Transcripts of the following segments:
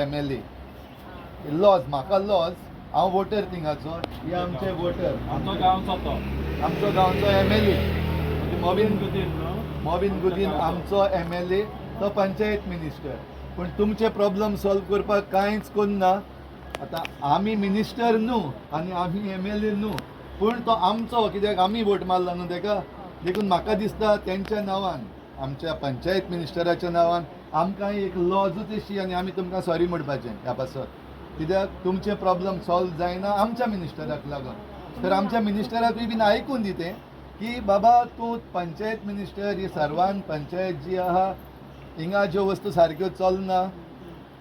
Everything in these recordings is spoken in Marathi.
MLA. लॉज म्हाका लॉज हांव वोटर थिंगाचो, हे आमचे वोटर, आमचो गांवचो तो, आमचो गांवचो MLA मोबिन गुदीन आमचो MLA, तो पंचायत मिनिस्टर. पूण तुमचे प्रॉब्लेम सॉल्व करपाक कांयच करना. आतां आमी मिनिस्टर न्हू आनी आमी MLA न्हू, पूण तो आमचो, कित्याक आमी वोट मारला न्हू तेका. देखून म्हाका दिसता तेंच्या नांवान, आमच्या पंचायत मिनिस्टराच्या नांवान आमकां एक लॉजूच अशी, आनी आमी तुमकां सॉरी म्हणपाचें ह्या पासत. कित्याक तुमचे प्रॉब्लेम सॉल्व जायना आमच्या मिनिस्टराक लागून. तर आमच्या मिनिस्टराकूय बीन आयकून दिते की बाबा तूं पंचायत मिनिस्टर, ही सर्वान पंचायत जी आहा हिंगा ज्यो वस्तू सारक्यो चलना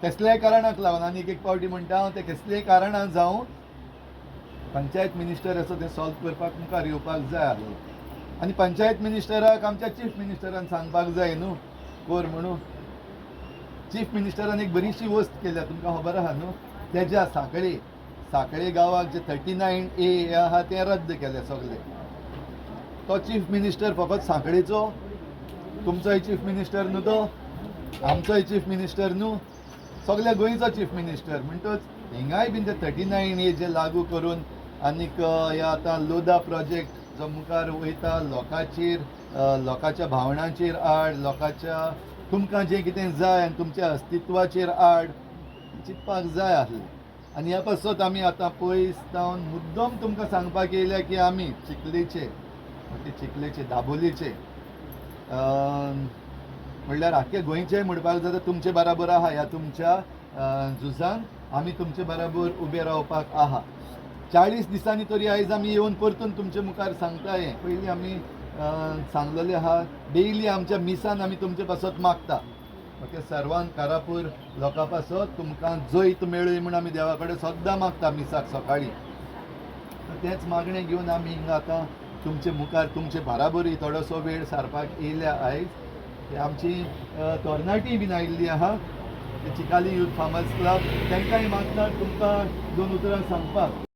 कसल्याय कारणाक लागून, आनी एक पावटी म्हणटा हांव ते कसलेय कारणां जावं पंचायत मिनिस्टर असो ते सॉल्व करपाक मुखार येवपाक जाय आसलो. आनी पंचायत मिनिस्टराक आमच्या चीफ मिनिस्टरान सांगपाक जाय न्हू कोर म्हणून. चीफ मिनिस्टरान एक बरीशी वस्त केल्या, तुमकां खबर आहा न्हू, तेज्या साखळे गांवाक जे 39A आहा ते रद्द केले सगळे. तो चीफ मिनिस्टर फकत सांखळेचो, तुमचोय चीफ मिनिस्टर न्हू तो, आमचोय चीफ मिनिस्टर न्हू, सगळ्या गोंयचो चीफ मिनिस्टर. म्हणटच हिंगाय बीन ते 39A जे लागू करून आनीक हे आतां लोदा प्रोजेक्ट जो मुखार वयता, लोकांच्या भावनांचेर आड, लोकांच्या तुमकां जें कितें जाय आनी तुमच्या अस्तित्वाचेर आड चिंतपाक जाय आसलें. आनी ह्या पासत आमी आतां पयस जावन मुद्दम तुमकां सांगपाक येयल्या की आमी चिखलेचे दाबोलीचे म्हणल्यार आख्खे गोंयचे म्हणपाक जाता तुमचे बराबर आहा. ह्या तुमच्या झुजान आमी तुमचे बराबर उबे रावपाक आहा. 40 दिसांनी तरी आयज आमी येवन परतून तुमचे मुखार सांगता. हें पयलीं आमी सांगलेलें आहा, डेली आमच्या मिसान आमी तुमचे पासत मागता. ओके, सर्वान कारापूर लोकां पासत तुमकां जैत मेळय म्हूण आमी देवा कडेन सद्दां मागता मिसाक सकाळीं. तेंच मागणें घेवन आमी हिंगा आतां तुमचे मुखार तुमचे बराबरूय थोडोसो वेळ सारपाक येयल्या आयज. आमची तरणाटीय बीन आयिल्ली आहा, चिकाली यूथ फार्मर्स क्लब, तांकांय मागता तुमकां 2 उतरां सांगपाक.